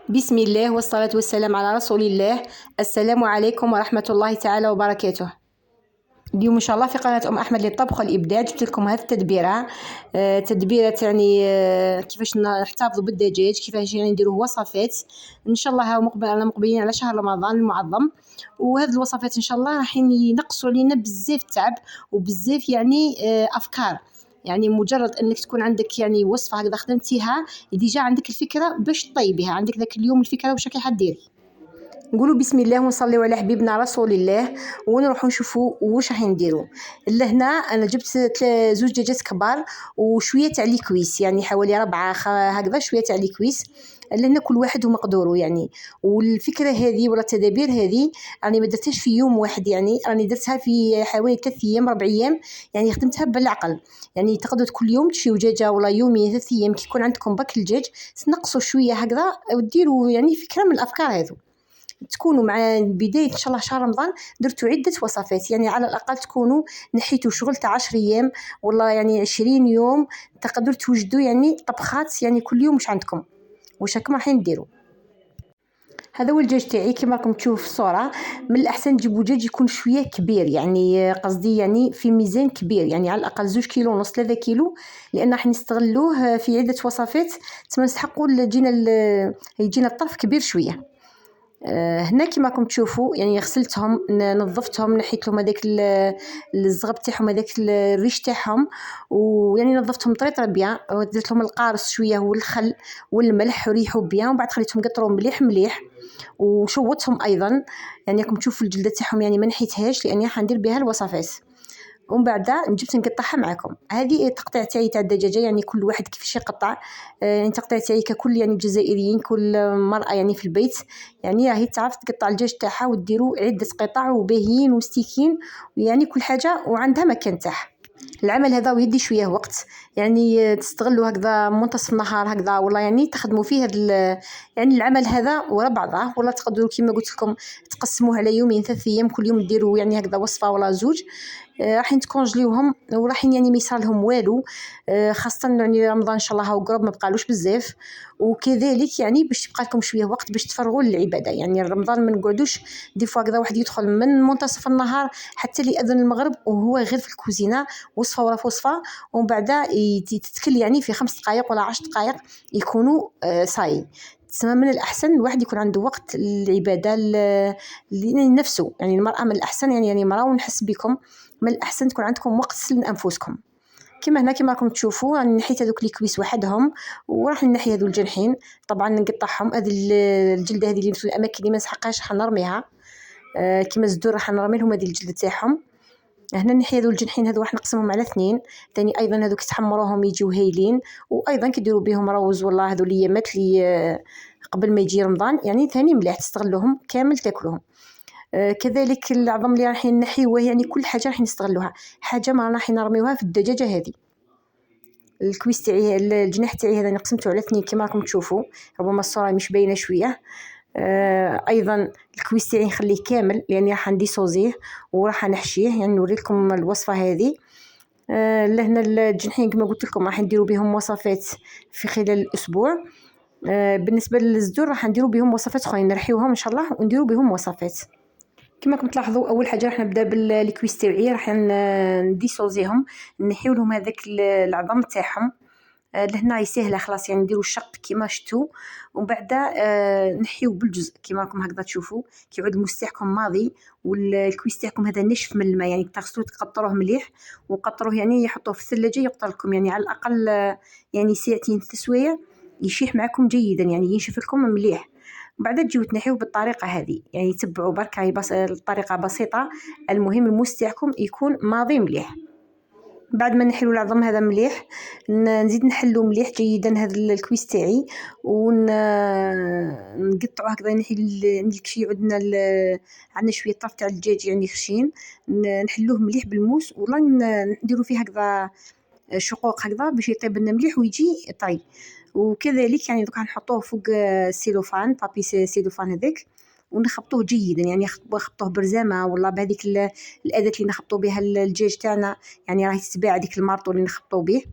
بسم الله والصلاة والسلام على رسول الله. السلام عليكم ورحمة الله تعالى وبركاته. اليوم ان شاء الله في قناه احمد للطبخ والابداع جبت لكم هذه التدبيره. تدبيره يعني كيفاش نحتفظوا بالدجاج، كيفاش يعني نديروا وصفات ان شاء الله. مقبلين على شهر رمضان المعظم، وهذه الوصفات ان شاء الله راح ينقصوا علينا بزاف تعب وبزاف يعني افكار. يعني مجرد انك تكون عندك يعني وصفه هكذا خدمتيها ديجا عندك الفكره باش طيبيها، عندك ذاك اليوم الفكره واش راكي حديري. نقولوا بسم الله ونصليو على حبيبنا رسول الله ونروحوا نشوفوا واش راح نديروا. لهنا انا جبت زوج دجاجات كبار وشويه تاع ليكويس، يعني حوالي 4 هكذا شويه تاع ليكويس. لهنا كل واحد ومقدوره يعني. والفكره هذه ولا التدابير هذه راني ما درتهاش في يوم واحد، يعني راني درتها في حوالي 3 ايام 4 ايام، يعني خدمتها بالعقل. يعني تقدروا كل يوم تشريو دجاجه ولا يومين 3 ايام كي يكون عندكم باك الدجاج تنقصوا شويه هكذا وديروا يعني فكره من الافكار هذو. تكونوا مع بداية إن شاء الله شهر رمضان درتوا عدة وصفات، يعني على الأقل تكونوا نحيتوا شغل تاع 10 أيام والله يعني 20 يوم تقدروا توجدوا يعني طبخات يعني كل يوم واش عندكم واش راكم رايحين ديروا. هذا هو الدجاج تاعي كما راكم تشوفوا في الصوره. من الاحسن تجيبوا دجاج يكون شويه كبير، يعني قصدي يعني في ميزان كبير، يعني على الاقل 2 كيلو ونص 3 كيلو، لان راح نستغلوه في عده وصفات. تما نسحقوا يجينا الطرف كبير شويه. هنا كما راكم تشوفوا يعني غسلتهم نظفتهم نحيت لهم هذاك الزغب تاعهم هذاك الريش تاعهم، ويعني نظفتهم طريطره بيان ودرت لهم القارص شويه والخل والملح وريحوا بيان، ومن بعد خليتهم قطروا مليح مليح وشوتهم ايضا. يعني راكم تشوفوا الجلده تاعهم يعني ما نحيتهاش لاني حندير بها الوصفات. ومن بعد جبت نقطعها معكم. هذه التقطيع تاعي تاع الدجاجه، يعني كل واحد كيفاش يقطع. يعني تقطيع تاعي ككل يعني الجزائريين كل مرأة يعني في البيت يعني راهي تعرف تقطع الدجاج تاعها وديروا عده قطع وباهيين ومستيكين، ويعني كل حاجه وعندها مكان تاعها. العمل هذا ويدي شويه وقت، يعني تستغلوا هكذا منتصف النهار هكذا ولا يعني تخدموا فيه يعني العمل هذا ورا بعضه، ولا تقدروا كما قلت لكم تقسموه على يومين 3 ايام كل يوم ديروا يعني هكذا وصفه ولا زوج. راح تكونجليوهم وراح يعني ما يصير لهم والو. خاصه يعني رمضان ان شاء الله هاو قرب ما بقالوش بزاف، وكذلك يعني باش تبقى لكم شويه وقت باش تفرغوا للعباده. يعني رمضان ما نقعدوش دي فوا هكذا واحد يدخل من منتصف النهار حتى لأذن المغرب وهو غير في الكوزينه وصفه ورا وصفه، ومن بعد تتكل يعني في 5 دقائق ولا 10 دقائق يكونوا صاي. تسمى من الأحسن الواحد يكون عنده وقت للعبادة لنفسه. يعني المرأة من الأحسن يعني مرأة ونحس بكم من الأحسن تكون عندكم وقت لأنفسكم. كما هنا كما راكم تشوفوا راني نحيت هذوك الكويس وحدهم وراح نحي هذو الجنحين. طبعا نقطعهم هذه الجلده هذه اللي في الاماكن اللي ما نسحقهاش راح نرميها. كما الزدور راح نرمي لهم هذه الجلده تاعهم. هنا نحي هذو الجنحين هذو راح نقسمهم على 2 ثاني. ايضا هذوك تحمروهم يجيو هايلين، وايضا كديروا بهم روز والله هذو الايامات اللي قبل ما يجي رمضان يعني ثاني مليح تستغلوهم كامل تاكلوهم. كذلك العظم اللي راح نحيوه يعني كل حاجه راح نستغلوها، حاجه ما راح نرميوها في الدجاجه هذه. الكويس تاعي الجناح تاعي هذا قسمته على 2 كما راكم تشوفوا، ربما الصوره مش باينه شويه. ايضا الكويس تاعي نخليه كامل لاني راح نديسوزيه وراح نحشيه، يعني نوريكم الوصفه هذه. لهنا الجنحين كما قلت لكم راح نديروا بهم وصفات في خلال الاسبوع. بالنسبه للزدور راح نديروا بهم وصفات اخرين نرحيوهم ان شاء الله ونديروا بهم وصفات. كما راكم تلاحظوا اول حاجه راح نبدا بالكويس تاعي، راح نديسوزيهم نحيو لهم هذاك العظم تاعهم. لهنا هي سهله خلاص، يعني نديروا الشق كيما شفتوا، ومن بعد نحيو بالجزء كيما راكم هكذا تشوفوا كيعود الموس تاعكم ماضي والكويس تاعكم هذا نشف من الماء. يعني تغسلوه تقطروه مليح وقطروه يعني يحطوه في الثلاجه يقطر لكم يعني على الاقل يعني ساعتين 3 سوايع يشيح معكم جيدا، يعني ينشف لكم مليح. وبعد تجيو تنحيوه بالطريقه هذه، يعني تبعوا برك هي الطريقه بسيطه، المهم الموس تاعكم يكون ماضي مليح. بعد ما نحلو العظم هذا مليح نزيد نحلو مليح جيدا هذا الكويس تاعي ونقطعو هكذا نحي الكشي عندنا عندنا شويه طرف تاع الدجاج يعني خشين نحلوه مليح بالموس ولا نديرو فيه هكذا شقوق هكذا باش يطيب لنا مليح ويجي طري. وكذلك يعني دوكا نحطوه فوق سيلوفان بابي سيلوفان هذاك ونخبطوه جيدا، يعني نخبطوه برزامه ولا بهذيك الاداه اللي نخبطوا بها الدجاج تاعنا، يعني راهي تتباع ديك المارطو اللي نخبطوا به.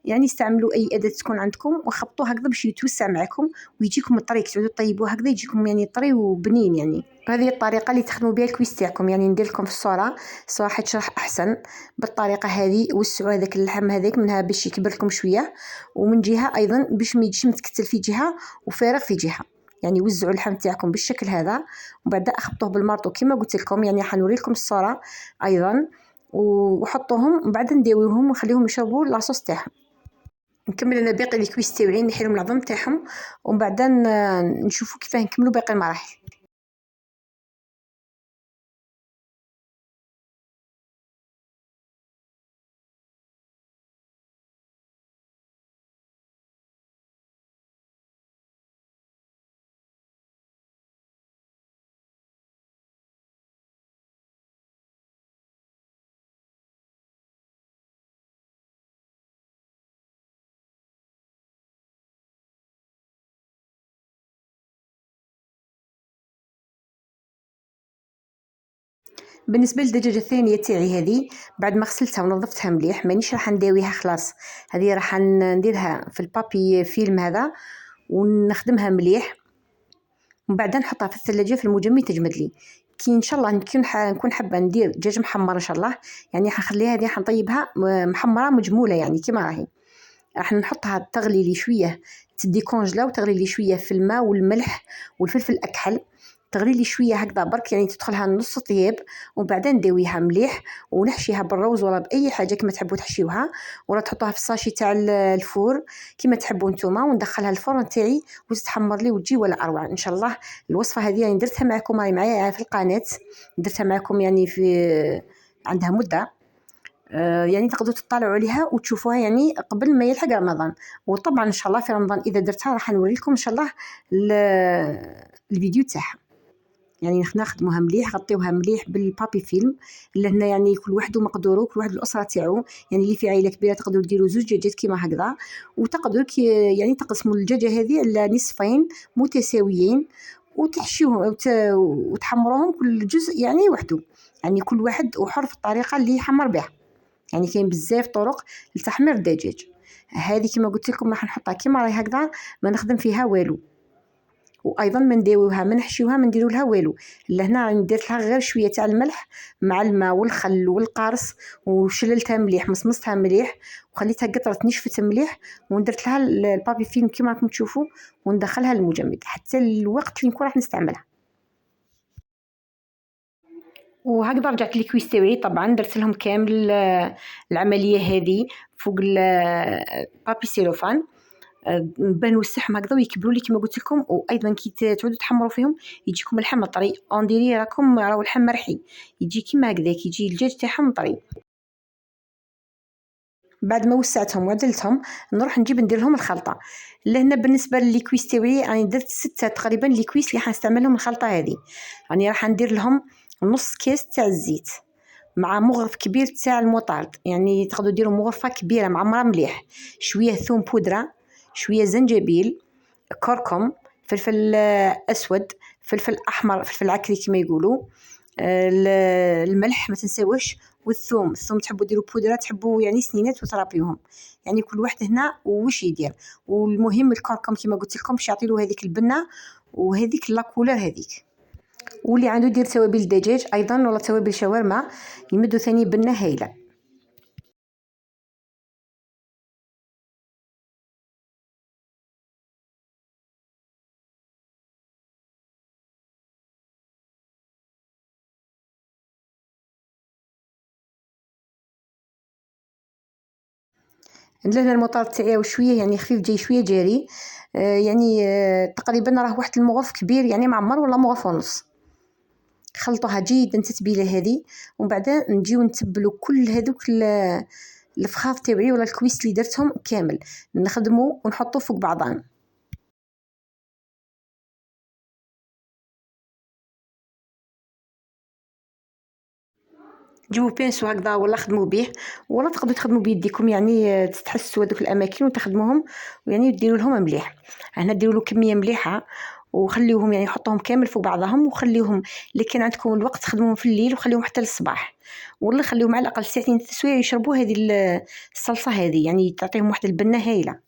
يعني استعملوا اي اداه تكون عندكم وخبطوه هكذا باش يتوسع معكم ويجيكم طري، تعودوا طيبوه هكذا يجيكم يعني طري وبنين. يعني هذه الطريقه اللي تخدموا بها الكويس تاعكم. يعني ندير لكم في الصوره حتشرح احسن بالطريقه هذه. وسعوا هذاك اللحم هذاك منها باش يكبر لكم شويه، ومن جهه ايضا باش ما يجيش متكتل في جهه وفارغ في جهه. يعني وزعوا اللحم تاعكم بالشكل هذا وبعد اخبطوه بالمارطو كما قلت لكم. يعني حنوري لكم الصوره ايضا، وحطوهم ومن بعد نداويوهم ونخليهم يشربوا لاصوص تاعهم. نكمل انا باقي الكويس تاوعي، نحيلهم العظم تاعهم ومن بعد نشوفوا كيفاه نكملوا باقي المراحل. بالنسبه للدجاجه الثانيه تاعي هذه، بعد ما غسلتها ونظفتها مليح مانيش راح نداويها خلاص. هذه راح نديرها في البابي فيلم هذا ونخدمها مليح، ومن بعد نحطها في الثلاجه في المجمد تجمد لي. كي ان شاء الله نكون حابه ندير دجاج محمر ان شاء الله، يعني حنخليها هذه حنطيبها محمره مجموله يعني كما راهي. راح نحطها تغلي لي شويه، تدي كونجلا وتغلي لي شويه في الماء والملح والفلفل الاكحل، تغلي لي شويه هكذا برك يعني تدخلها نص طياب. وبعدين نداويها مليح ونحشيها بالروز ولا باي حاجه كما تحبوا تحشيوها، ولا تحطوها في الساشي تاع الفور كما تحبوا نتوما، وندخلها الفرن تاعي وتتحمر لي وتجي ولا اروع ان شاء الله. الوصفه هذه يعني درتها معكم راهي معايا في القناه، درتها معكم يعني في عندها مده. يعني تقدروا تطلعوا عليها وتشوفوها يعني قبل ما يلحق رمضان. وطبعا ان شاء الله في رمضان اذا درتها راح نوري لكم ان شاء الله الفيديو تاعها. يعني نخدموها مليح، غطيوها مليح بالبابي فيلم. لهنا يعني كل واحد ومقدوره، كل واحد الاسره تاعو. يعني اللي في عائله كبيره تقدروا ديروا زوج دجاجات كيما هكذا، وتقدروا يعني تقسموا الدجاجه هذه على نصفين متساويين وتحشوهم وتحمروهم كل جزء يعني وحده. يعني كل واحد وحر في الطريقه اللي يحمر بها. يعني كاين بزاف طرق لتحمير الدجاج. هذه كما قلت لكم راح نحطها كما راهي هكذا، ما نخدم فيها والو. وايضا ما نداويوها ما نحشيوها ما نديروا لها والو. لهنا راني درت لها غير شويه تاع الملح مع الماء والخل والقرص، وشللتها مليح مصمصتها مليح وخليتها قطرت نشفت مليح، وندرت لها البابي فيلم كما راكم تشوفوا، وندخلها المجمد حتى الوقت اللي نكون راح نستعملها. وهكذا رجعت الكويس تاوعي. طبعا درت لهم كامل العمليه هذه فوق البابي سيلوفان باه نوسعهم هكذا ويكبروا لي كما قلت لكم. وايضا كي تعودوا تحمروا فيهم يجيكم اللحم طري انديري راهو اللحم مرحي، يجي كيما هكذاك يجي الدجاج تاعهم طري. بعد ما وسعتهم وعدلتهم نروح نجيب ندير لهم الخلطه. لهنا بالنسبه للكويس تاوعي راني درت 6 تقريبا الكويس اللي حنستعمل لهم الخلطه هذه. راني راح ندير لهم نص كيس تاع الزيت مع مغرف كبير تاع المطارد. يعني تقدروا ديروا مغرفه كبيره معمره مليح، شويه ثوم بودره، شويه زنجبيل، كركم، فلفل اسود، فلفل احمر، فلفل عكري كما يقولوا، الملح ما تنساوش، والثوم. الثوم تحبوا ديروا بودره، تحبوا يعني سنينات وترابيوهم. يعني كل واحد هنا وش يدير. والمهم الكركم كما قلت لكم باش يعطي له هذيك البنه وهذيك لاكولر هذيك. واللي عنده يدير توابل الدجاج ايضا ولا توابل شاورما يمدوا ثاني بنه هايله. لان المطار تاعي شويه يعني خفيف جاي شويه جاري. يعني تقريبا راه واحد المغرف كبير يعني معمر ولا مغرف ونص. خلطوها جيدا التتبيله هذه، ومن بعد نجيو نتبلوا كل هذوك الفخاف تاوعي ولا الكويس اللي درتهم كامل نخدموا ونحطوا فوق بعضان. جيبوا بينسو هكذا ولا خدموا به، ولا تقدروا تخدموا بيديكم يعني تحسوا هذوك الاماكن وتخدموهم يعني ديروا لهم مليح. هنا ديروا له كميه مليحه وخليوهم يعني حطوهم كامل فوق بعضهم، وخليوهم اللي كان عندكم الوقت خدموهم في الليل وخليوهم حتى للصباح، والله خليوهم على الاقل ساعتين تسوية يشربوا هذه الصلصه هذه، يعني تعطيهم واحد البنه هايله.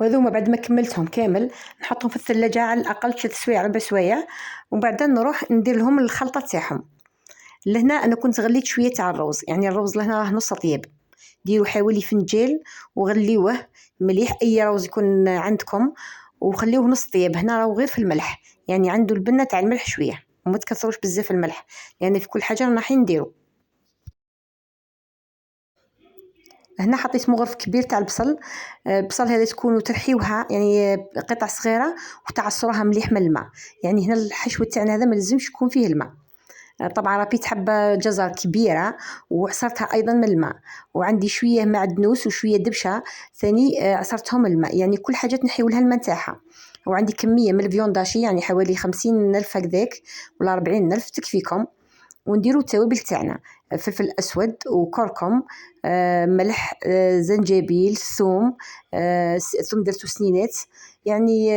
وهذوما بعد ما كملتهم كامل نحطهم في الثلاجة على الأقل 3 سوايع 4 سوايع، وبعدين نروح ندير لهم الخلطة تاعهم. لهنا أنا كنت غليت شوية تاع الروز، يعني الروز لهنا راه نص طياب، ديروا حوالي فنجال وغليوه مليح، أي روز يكون عندكم، وخليوه نص طياب. هنا راهو غير في الملح، يعني عنده البنة تاع الملح شوية، وما تكثروش بزاف الملح، يعني في كل حاجة رانا رايحين نديرو. هنا حطيت مغرف كبير تاع البصل. البصل هذا تكونوا ترحيوها يعني قطع صغيره وتعصروها مليح من الماء، يعني هنا الحشو تاعنا هذا ما لازمش يكون فيه الماء. طبعا ربيت حبه جزر كبيره وعصرتها ايضا من الماء، وعندي شويه معدنوس وشويه دبشه ثاني عصرتهم الماء، يعني كل حاجه تنحيو لها الماء تاعها. وعندي كميه من الفيونداشي يعني حوالي 50 ألف هكذاك ولا 40 ألف تكفيكم. ونديرو التوابل تاعنا، فلفل اسود وكركم، ملح، زنجبيل، ثوم، ثوم درتو سنينات. يعني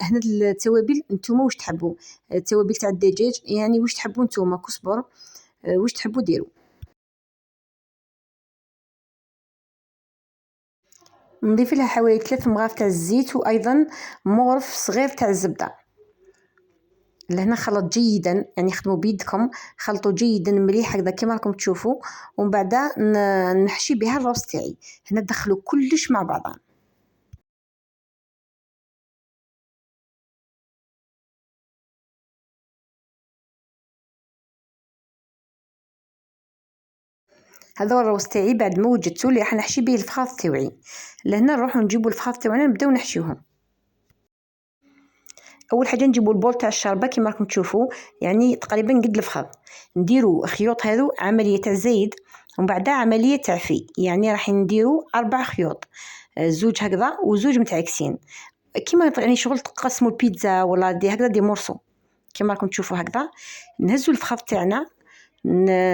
هنا التوابل نتوما واش تحبوا، التوابل تاع الدجاج يعني واش تحبوا نتوما، كزبر، واش تحبوا ديروا. نضيف لها حوالي 3 مغارف تاع الزيت، وايضا مغرف صغير تاع الزبده. لهنا خلط جيدا، يعني خدموا بيدكم، خلطوا جيدا مليح هكذا كما راكم تشوفوا، ومن بعد نحشي بها الروز تاعي. هنا دخلوا كلش مع بعضها. هذا هو الروز تاعي بعد ما وجدته اللي راح نحشي به الفخاذ تاوعي. لهنا نروحوا نجيبوا الفخاذ تاعنا نبداو نحشيوهم. اول حاجه نجيبوا البول تاع الشاربه كما راكم تشوفوا، يعني تقريبا قد الفخذ. نديروا خيوط هذو عمليه تاع زيد، ومن بعد عمليه تاع في، يعني راح نديروا 4 خيوط، زوج هكذا وزوج متعكسين، كيما يعني شغل تقسموا البيتزا ولا دي هكذا دي مورسو كما راكم تشوفوا هكذا. نهزوا الفخذ تاعنا،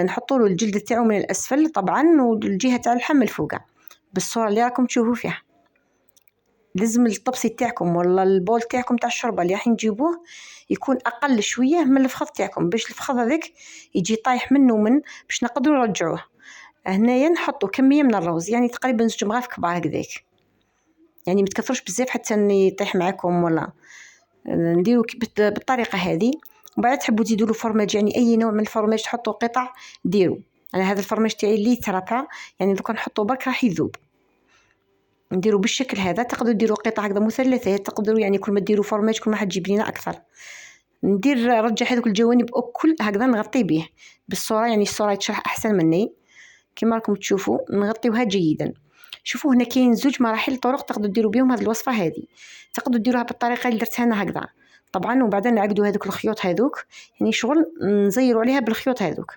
نحطوا له الجلد تاعو من الاسفل طبعا، والجهه تاع اللحم من الفوق بالصوره اللي راكم تشوفوا فيها. لازم الطبسي تاعكم ولا البول تاعكم تاع الشوربه اللي راح نجيبوه يكون اقل شويه من الفخذ تاعكم، باش الفخذ هذاك يجي طايح منه باش نقدروا نرجعوه. هنايا نحطوا كميه من الروز، يعني تقريبا 2 مغارف كبار هكذاك، يعني ما تكثروش بزاف حتى يطيح معكم، ولا نديرو بالطريقه هذه. ومن بعد تحبوا تزيدوا له فرماج، يعني اي نوع من الفرماج تحطوا قطع ديروا. انا هذا الفرماج تاعي اللي ترابا، يعني دوكا نحطوا برك راح يذوب. نديروا بالشكل هذا، تقدروا ديروا قطع هكذا مثلثات، تقدروا يعني كل ما ديروا فرماج كل ما حتجيب لنا اكثر. رجع هذوك الجوانب اكل هكذا نغطي به بالصوره، يعني الصوره تشرح احسن مني كما راكم تشوفوا، نغطيوها جيدا. شوفوا هنا كاين 2 مراحل طرق تقدروا ديروا بهم هذه الوصفه هذه. تقدروا ديروها بالطريقه اللي درتها انا هكذا طبعا، وبعدين نعقدوا هذوك الخيوط هذوك، يعني شغل نزيروا عليها بالخيوط هذوك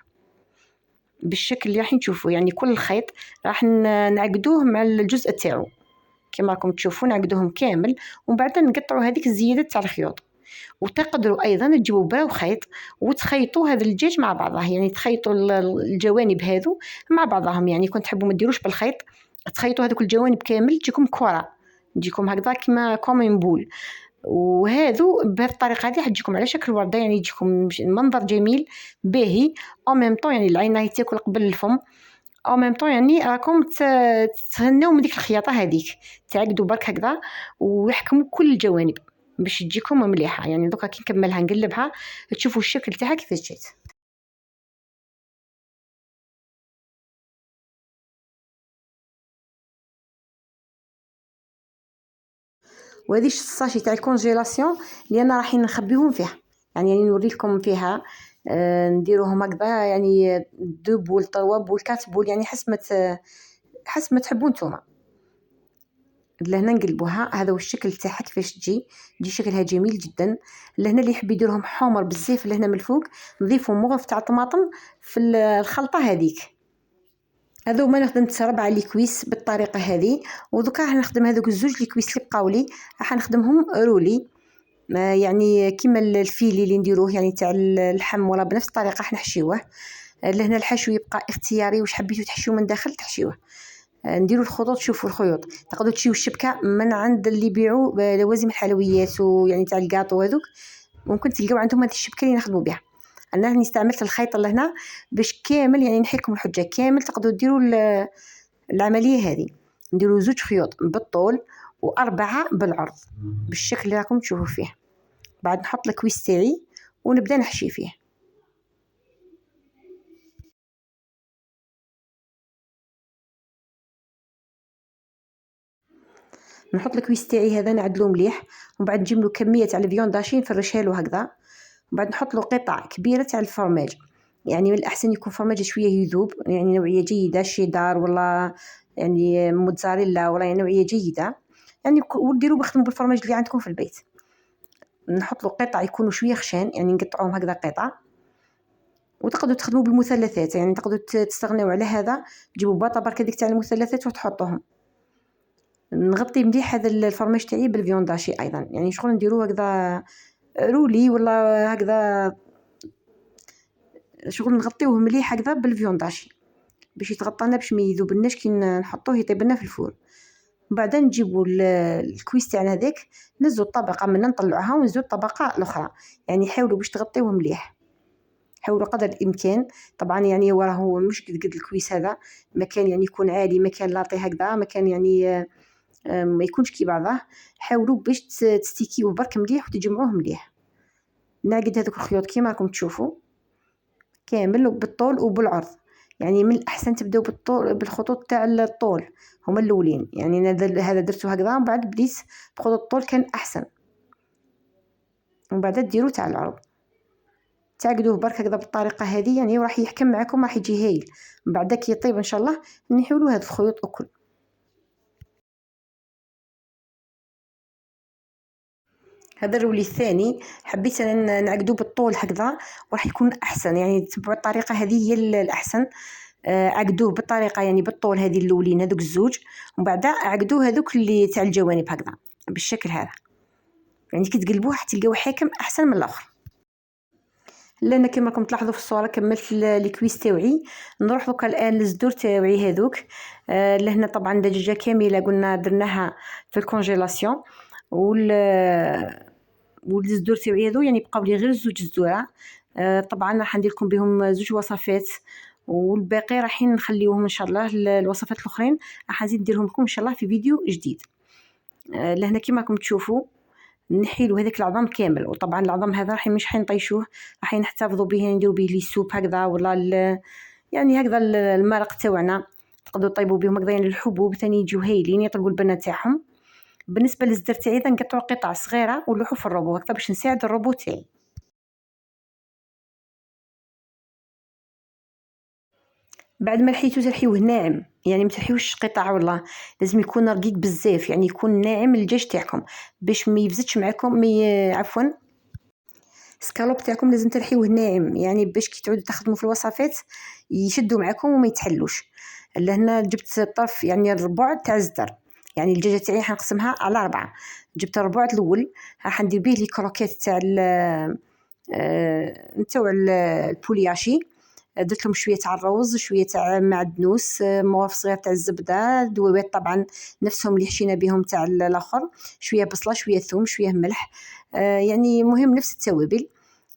بالشكل اللي راح نشوفوا، يعني كل خيط راح نعقدوه مع الجزء تاعو كما راكم تشوفوا، نعقدوهم كامل، ومن بعد نقطعوا هذيك الزياده تاع الخيوط. وتقدروا ايضا تجيبوا براو خيط وتخيطوا هذا الدجاج مع بعضه، يعني تخيطوا الجوانب هذو مع بعضهم، يعني كنت تحبوا ما ديروش بالخيط، تخيطوا هذوك الجوانب كامل تجيكم كره، تجيكم هكذا كما كوم بول. وهذو بهذه الطريقه هذه حتجيكم على شكل ورده، يعني يجيكم منظر جميل باهي او ميم طون، يعني العين راهي تاكل قبل الفم او ميم طون، يعني راكم تهناو من ديك الخياطه هذيك، تعقدوا برك هكذا ويحكموا كل الجوانب باش تجيكم مليحه. يعني دوكا كي نكملها نقلبها تشوفوا الشكل تاعها كيفاش جات. وهذه الساشي تاع الكونجيلاسيون اللي انا راح نخبيهم فيها، يعني نوريكم فيها. نديروهم هكذا، يعني 2 بول 3 بول 4 بول، يعني حسب ما تحبوا نتوما. لهنا نقلبوها، هذا هو الشكل تاعها كيفاش تجي شكلها جميل جدا. لهنا اللي يحب يديرهم حمر بزاف لهنا من الفوق نضيفوا مغرف تاع طماطم في الخلطه هذيك. هذو ما خدمت 4 ليكويس بالطريقه هذه، ودوكا راح نخدم هذوك الزوج ليكويس اللي بقاو لي راح نخدمهم رولي، يعني كيما الفيلي اللي نديروه يعني تاع اللحم، ولا بنفس الطريقه راح نحشيوه. لهنا الحشو يبقى اختياري، واش حبيتو تحشيو من داخل تحشيوه. نديرو الخطوط. شوفوا الخيوط تقدروا تشيو الشبكه من عند اللي يبيعوا لوازم الحلويات ويعني تاع الكاطو هذوك، ممكن تلقاو عندهم هذه الشبكه اللي نخدموا بها. انا راني استعملت الخيط اللي هنا باش كامل يعني نحي لكم الحجه كامل. تقدروا ديروا العمليه هذه، نديروا 2 خيوط بالطول و4 بالعرض بالشكل اللي راكم تشوفوا فيه. بعد نحط الكويس تاعي ونبدا نحشي فيه. نحط الكويس تاعي هذا نعدلو مليح، ومن بعد نجيب له كميه تاع الفيونداشي نفرشها له هكذا، ومن بعد نحط له قطع كبيره تاع الفرماج. يعني من الاحسن يكون فرماج شويه يذوب، يعني نوعيه جيده شيدار ولا يعني موتزاريلا ولا يعني نوعيه جيده يعني، وديروا بخدموا بالفرماج اللي عندكم في البيت. نحط له قطع يكونوا شويه خشان، يعني نقطعوهم هكذا قطع. وتقدروا تخدموا بالمثلثات، يعني تقدروا تستغنوا على هذا، تجيبوا باطه برك هذيك تاع المثلثات وتحطوهم. نغطي مليح هذا الفرماج تاعي بالفيونداشي ايضا، يعني شغل نديروه هكذا رولي ولا هكذا، شغل نغطيوه مليح هكذا بالفيونداشي باش يتغطى لنا باش ما يذوبلناش كي نحطوه يطيب لنا في الفور. بعدا نجيبوا الكويس تاعنا هذاك نزو الطبقه منا نطلعوها ونزو الطبقه الاخرى، يعني حاولوا باش تغطيوه مليح، حاولوا قدر الامكان. طبعا يعني هو مش قد الكويس هذا، مكان يعني يكون عالي، مكان لاطي هكذا، مكان يعني ما يكونش كي بعضه. حاولوا باش تستيكيوه برك مليح وتجمعوه مليح. نعقد هذوك الخيوط كيما راكم تشوفوا كامل بالطول وبالعرض، يعني من الاحسن تبداو بالطول بالخطوط تاع الطول هما الاولين، يعني هذا درتو هكذا ومن بعد بديت بخطوط الطول كان احسن، ومن بعد ديروا تاع العرض تعقدوه برك هكذا بالطريقه هذه، يعني راح يحكم معكم، راح يجي هايل. من بعد كي يطيب ان شاء الله نحيولوا هاد الخيوط الكل. هذا الرولي الثاني حبيت انا نعقدو بالطول هكذا وراح يكون احسن، يعني تبعوا الطريقه هذه هي الاحسن. عقدوه بالطريقه يعني بالطول هذه الاولين هذوك الزوج، ومن بعد عقدوه هذوك اللي تاع الجوانب هكذا بالشكل هذا، يعني كي تقلبوه حتلقاو حاكم احسن من الاخر. لان كما راكم تلاحظوا في الصوره كملت الكويس تاوعي. نروح دوكا الان للزدور تاوعي هذوك. لهنا طبعا دجاجه كامله قلنا درناها في الكونجيلاسيون، والزدور تاوعي هذو يعني بقاو لي غير 2 زدوره. طبعا راح ندير لكم بهم 2 وصفات، والباقي راح نخليوهم ان شاء الله الوصفات الاخرين راح نزيد نديرهم لكم ان شاء الله في فيديو جديد. لهنا كما راكم تشوفوا نحيلو هذاك العظم كامل، وطبعا العظم هذا راح مش حنطيشوه، راح نحتفظوا به نديروا به لي سوب هكذا ولا يعني هكذا المرق تاعنا، تقدروا طيبوا بهم هكذا يعني الحبوب ثاني يجيو هايلين يطلقوا البنه تاعهم. بالنسبه للزر تاعي اذا نقطعوا قطع صغيره ونلوحوا في الروبو هكذا باش نساعد الروبو تاعي. بعد ما لحيتو تلحيوه ناعم، يعني ما تلحيوش قطع، والله لازم يكون رقيق بزاف، يعني يكون ناعم الدجاج تاعكم باش ما يفزتش معكم عفوا سكالوب تاعكم لازم تلحيوه ناعم، يعني باش كي تعودوا تخدموا في الوصفات يشدوا معكم وما يتحلوش. لهنا جبت طرف يعني الربع تاع الزدر، يعني الدجاجه تاعي حنقسمها على 4. جبت الربع الاول راح ندير به لي كروكيت تاع نتاع البولياشي. درت لهم شويه تاع الروز، شويه تاع معدنوس، مواف صغير تاع الزبده، دويبات طبعا نفسهم اللي حشينا بهم تاع الاخر، شويه بصله شويه ثوم شويه ملح، يعني مهم نفس التوابل.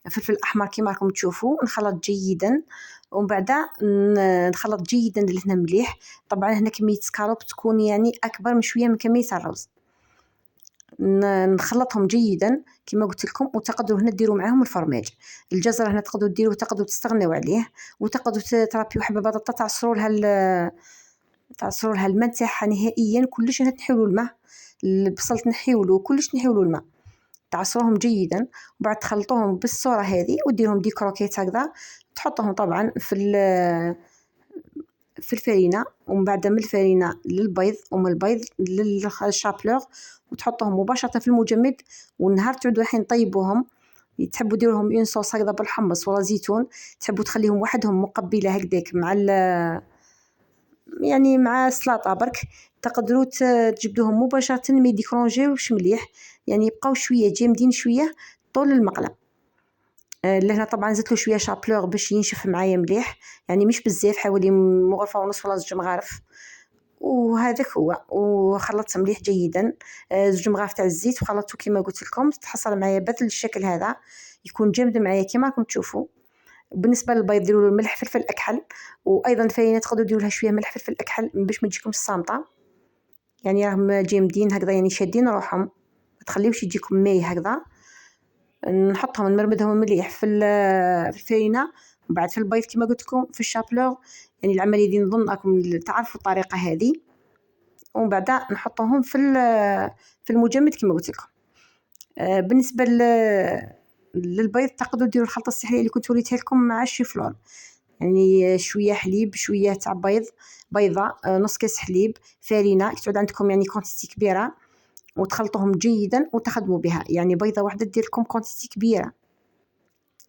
فلفل احمر كما راكم تشوفوا نخلط جيدا، ومن بعد نخلط جيدا لهنا مليح. طبعا هنا كميه سكالوب تكون يعني اكبر من شويه من كميه الرز. نخلطهم جيدا كما قلت لكم، وتقدروا هنا ديروا معاهم الفرماج. الجزر هنا تقدروا ديروا، تقدروا تستغنوا عليه، وتقدروا ترابيو حبه بطاطا تعصروا لها الماء تاعها نهائيا كلش. هنا تنحيولوا الماء، البصل تنحيولو كلش، تنحيولو الماء تعصروهم جيدا، وبعد تخلطوهم بالصوره هذه وديرهم دي كروكيت هكذا، تحطهم طبعا في الفرينه، ومن بعد من الفرينه للبيض ومن البيض للشابلور، وتحطهم مباشره في المجمد. والنهار تعودوا الحين طيبوهم، تحبوا ديروا لهم اون صوص هكذا بالحمص ولا زيتون، تحبوا تخليهم وحدهم مقبله هكذاك مع يعني مع سلطه برك، تقدروا تجبدوهم مباشره ما يديكرونجيوش مليح، يعني يبقاو شويه جامدين شويه طول المقله. لهنا طبعا زدت له شويه شابلور باش ينشف معايا مليح، يعني مش بزاف، حوالي مغرفه ونص ولا 2 مغارف. وهذاك هو. وخلطت مليح جيدا، زوج مغارف تاع الزيت وخلطته كما قلت لكم، تحصل معايا بهذا الشكل هذا، يكون جامد معايا كما راكم تشوفوا. بالنسبه للبيض ديروا له الملح فلفل اكحل، وايضا الفرينه تقدروا ديروا لها شويه ملح فلفل اكحل باش ما تجيكم الصامطه، يعني راهم جامدين هكذا، يعني شادين روحهم، ما تخليوش يجيكم ماي هكذا. نحطهم نمرمدهم مليح في الفرينه، ومن بعد في البيض كما قلت لكم في الشابلور. يعني العمليه دي نظن راكم تعرفوا الطريقه هذه. ومن بعد نحطهم في المجمد كما قلت لكم. بالنسبه للبيض تقدروا ديروا الخلطه السحريه اللي كنت وريتها لكم مع الشيفلون، يعني شويه حليب، شويه تاع بيضه، نص كاس حليب، فرينه تعود عندكم يعني كونتيتي كبيره، وتخلطوهم جيدا وتخدموا بها. يعني بيضه واحده دير لكم كونتيتي كبيره.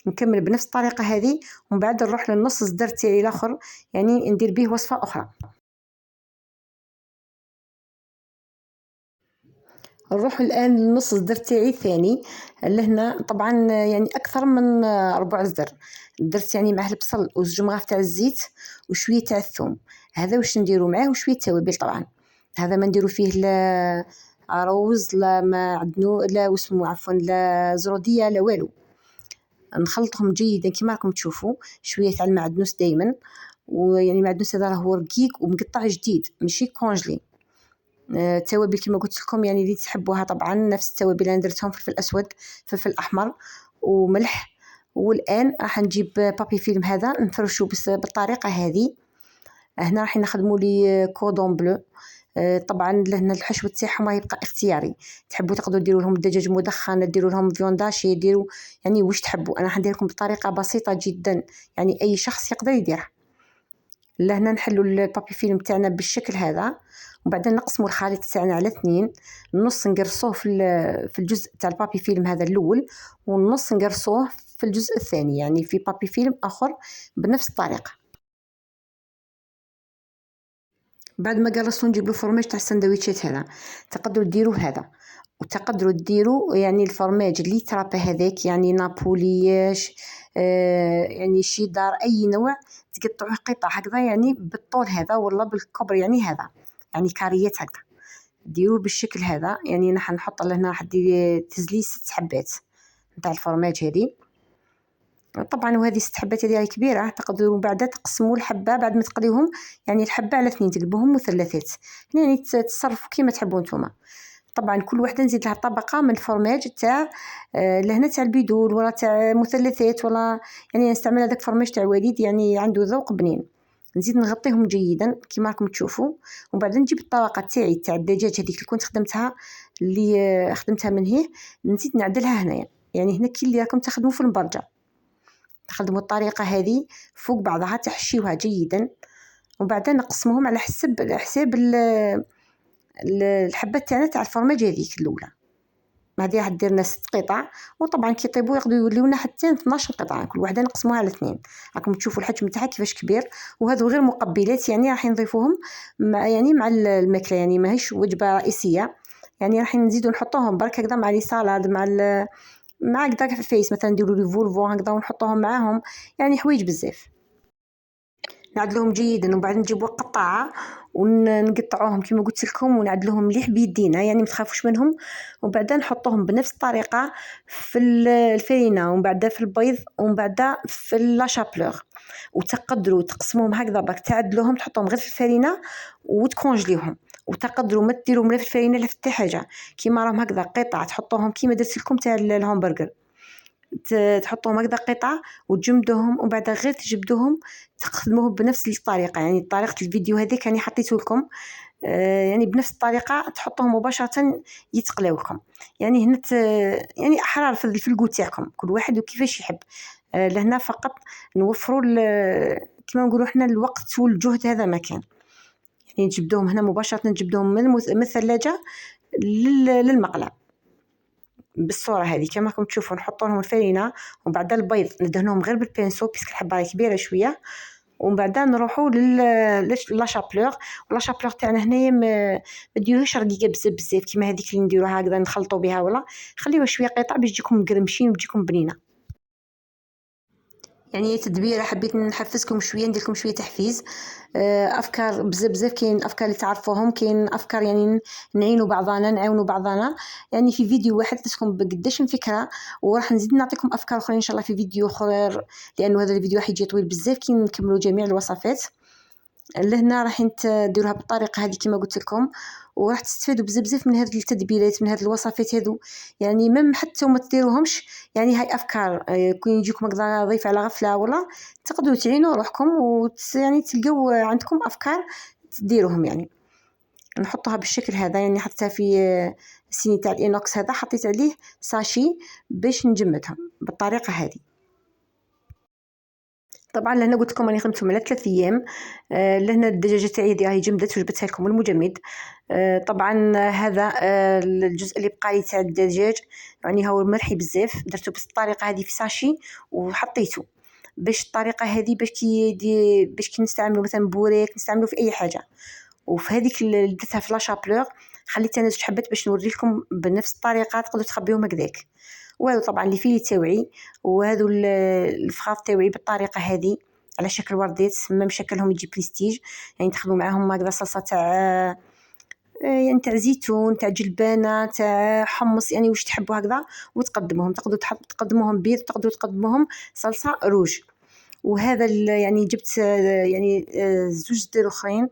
نكمل بنفس الطريقه هذه، ومن بعد نروح للنص الصدر تاعي الاخر، يعني ندير به وصفه اخرى. نروح الآن للنص صدر تاعي الثاني. لهنا طبعا يعني أكثر من ربع صدر، درت يعني معه البصل وزوج مغارف تاع الزيت وشوية تاع الثوم. هذا واش نديرو معاه، وشوية توابل طبعا. هذا ما نديرو فيه لا روز لا معدنو لا واسمو عفوا لا زرودية لا والو. نخلطهم جيدا كما راكم تشوفوا، شوية تاع المعدنوس دايما، ويعني المعدنوس هذا راهو رقيق ومقطع جديد ماشي كونجلي. التوابل كما قلت لكم يعني اللي تحبوها طبعا، نفس التوابل اللي درتهم، فلفل اسود، فلفل احمر، وملح. والان راح نجيب بابي فيلم هذا نفرشو بالطريقه هذه. هنا راح نخدموا لي كودون بلو. طبعا لهنا الحشو تاعهم يبقى اختياري، تحبوا تقدروا ديروا لهم دجاج مدخن، ديروا لهم فيونداشي، ديروا يعني واش تحبوا. انا حندير لكم بطريقه بسيطه جدا، يعني اي شخص يقدر يديرها. لهنا نحلوا البابي فيلم تاعنا بالشكل هذا، وبعدين نقسموا الخليط تاعنا على اثنين. النص نقرصوه في الجزء تاع البابي فيلم هذا الاول، والنص نقرصوه في الجزء الثاني، يعني في بابي فيلم اخر بنفس الطريقه. بعد ما قرصوا نجيب له فرماج تاع السندويتشات هذا، تقدروا ديروا هذا، وتقدروا ديروا يعني الفرماج اللي ترابى هذاك، يعني نابولياش، يعني شيدار اي نوع، تقطعوه قطع هكذا يعني بالطول هذا ولا بالكبر، يعني هذا يعني كاريات هكذا، ديروه بالشكل هذا. يعني راح نحط لهنا واحد تزلي 6 حبات نتاع الفرماج هذه طبعا. وهذه 6 حبات هذه كبيره، تقدروا بعدا تقسموا الحبه بعد ما تقليوهم، يعني الحبه على 2 تقلبوهم مثلثات، يعني تصرفوا كيما تحبوا نتوما. طبعا كل وحده نزيد لها طبقه من الفرماج تاع لهنا تاع البيدول ولا تاع مثلثات، ولا يعني نستعمل هذاك فرماج تاع وليد، يعني عنده ذوق بنين. نزيد نغطيهم جيدا كما راكم تشوفوا، وبعدين نجيب الطبقه تاعي تاع الدجاج هذيك اللي كنت خدمتها، اللي خدمتها من هيه، نزيد نعدلها هنايا. يعني هنا كي اللي راكم تخدموا في البرجه، تخدموا الطريقه هذه فوق بعضها، تحشيوها جيدا، وبعدين نقسموهم على حساب الحبات تاعنا تاع الفرماج هذيك الاولى. هذه راح دير لنا 6 قطع، وطبعا كي يطيبوا يقدروا يوليونا حتى 12 قطعه، كل وحده نقسموها على 2. راكم تشوفوا الحجم تاعها كيفاش كبير. وهذو غير مقبلات، يعني راح نضيفوهم مع الماكله، يعني ماهيش وجبه رئيسيه. يعني راح نزيدوا نحطوهم برك هكذا مع لي سالاد، مع هكذا فيس مثلا نديروا لي فولفو هكذا ونحطوهم معاهم، يعني حوايج بزاف. نعدلوهم جيدا، وبعد نجيبوا قطعه ونقطعوهم كما قلت لكم، ونعدلوهم مليح بيدينا، يعني ما تخافوش منهم. وبعد نحطوهم بنفس الطريقه في الفرينه، ومن بعد في البيض، ومن بعد في لاشابلور. وتقدروا تقسموهم هكذا برك، تعدلوهم تحطوهم غير في الفرينه وتكونجليوهم. وتقدروا ما ديروهم لا في الفرينه لا في حتى حاجه، كيما راهم هكذا قطع تحطوهم كيما درت لكم تاع الهامبرغر، تحطوهم هكذا قطع وتجمدوهم، ومن بعد غير تجبدوهم تخدموهم بنفس الطريقه. يعني طريقه الفيديو هذيك يعني حطيته لكم، يعني بنفس الطريقه تحطوهم مباشره يتقلاو لكم. يعني هنا يعني احرار في الكو تاعكم، كل واحد وكيفاش يحب. لهنا فقط نوفروا كما نقولوا احنا الوقت والجهد، هذا ما كان. يعني نجبدوهم هنا مباشره، نجبدوهم من الثلاجه للمقله بالصوره هذه كما راكم تشوفوا. نحطوا لهم الفرينه، وبعد البيض ندهنوهم غير بالبينسو باسكو الحبه كبيره شويه، ومن بعد نروحوا لاشابلور. واللاشابلور تاعنا هنايا ما ديروهاش رقيقه بزاف كيما هذيك اللي نديروها هكذا نخلطوا بها، ولا خليوها شويه قطع باش تجيكم مقرمشين وتجيكم بنينه. يعني تدبيره حبيت نحفزكم شويه، ندير لكم شويه تحفيز. افكار بزاف بزاف، كاين افكار اللي تعرفوهم، كاين افكار يعني نعينوا بعضنا، نعاونوا بعضنا. يعني في فيديو واحد درتكم بقداش من فكره، وراح نزيد نعطيكم افكار اخرى ان شاء الله في فيديو اخر، لانه هذا الفيديو راح يجي طويل بزاف كي نكملوا جميع الوصفات. لهنا راح ديروها بالطريقه هذه كما قلت لكم، وراح تستفادوا بزاف بزاف من هذه التتبيلات، من هذه الوصفات هذو. يعني مم حتى وما تديروهمش، يعني هاي افكار كون يجيكم هكذا ضيف على غفله ولا تقدروا تعينوا روحكم يعني تلقاو عندكم افكار تديروهم. يعني نحطها بالشكل هذا، يعني حتى في السيني تاع الانوكس هذا حطيت عليه ساشي باش نجمدهم بالطريقه هذه. طبعا لهنا قلت لكم راني خدمتهم على 3 ايام. لهنا الدجاجه تاعي هذه راهي جمدت وجبتها لكم المجمد. طبعا هذا الجزء اللي بقى لي تاع الدجاج، يعني هو مرحي بزاف، درته بالطريقه هذه في ساشي وحطيته باش الطريقه هذه باش كي نستعملوا مثلا بوريك، نستعملوا في اي حاجه. وفي هذيك اللي درتها في لاشابلور خليت انا زوج حبات باش نوري لكم بنفس الطريقه تقدروا تخبيوهم هكذاك. وهذا طبعا اللي فيلي تاوعي، وهذو الفخاذ تاوعي بالطريقه هذه على شكل ورديت، ميم شكلهم يجي بريستيج. يعني تاخذوا معاهم هكذا صلصه تاع يعني تاع زيتون، تاع جلبانه، تاع حمص، يعني واش تحبوا هكذا وتقدموهم. تقدروا تقدموهم بيض، تقدروا تقدموهم صلصه روج. وهذا يعني جبت يعني زوج دير اخرين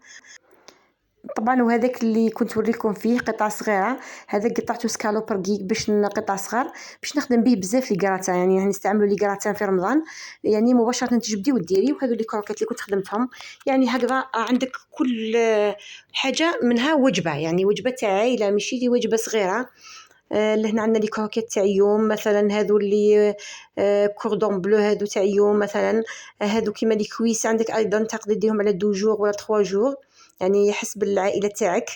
طبعا، وهذاك اللي كنت وريكم فيه قطع صغيره، هذا قطعته سكالوب رقيق باش قطع صغار باش نخدم به بزاف لي كراتا. يعني نستعملوا لي كراتا في رمضان، يعني مباشره تجبدي وديري. وهذو لي كروكيت اللي كنت خدمتهم، يعني هكذا عندك كل حاجه منها وجبه، يعني وجبه تاع عائله ماشي لي وجبه صغيره. لهنا عندنا لي كروكيت تاع يوم مثلا، هذو اللي كوردون بلو هذو تاع يوم مثلا. هذو كيما لي كويس عندك ايضا تقدر ديرهم على 2 جور ولا 3 جور، يعني حسب العائله تاعك.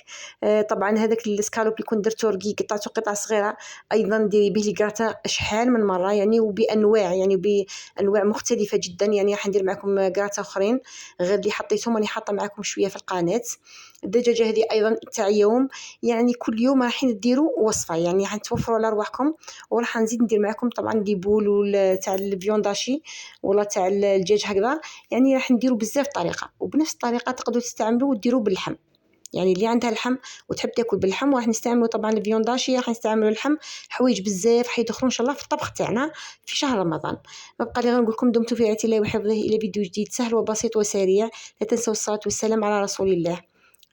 طبعا هذاك السكالوب اللي كنت درته رقيق قطعته قطع صغيره، ايضا ديري به لي كراتا شحال من مره، يعني وبانواع، يعني بانواع مختلفه جدا. يعني راح ندير معكم كراتا اخرين غير اللي حطيتهم، راني حاطه معكم شويه في القناه. الدجاجه هذه ايضا تاع يوم، يعني كل يوم راح نديروا وصفه، يعني راح توفروا على رواحكم. وراح نزيد ندير معكم طبعا دي بول تاع الفيونداشي ولا تاع الدجاج هكذا. يعني راح نديروا بزاف طريقه، وبنفس الطريقه تقدروا تستعملوا وديروا باللحم. يعني اللي عندها اللحم وتحب تاكل باللحم، راح نستعملوا طبعا الفيونداشي، راح نستعملوا اللحم. حوايج بزاف حيدخلوا ان شاء الله في الطبخ تاعنا في شهر رمضان. ما بقى لي غير نقول لكم دمتم في رعايه الله وحفظه، الى فيديو جديد سهل وبسيط وسريع. لا تنسوا الصلاه والسلام على رسول الله.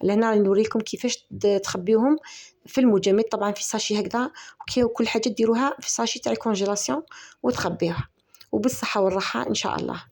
لهنا نوريكم كيفاش تخبيوهم في المجمد، طبعا في ساشي هكذا، وكل حاجه ديروها في ساشي تاع الكونجيلاسيون وتخبيوها. وبالصحه والراحه ان شاء الله.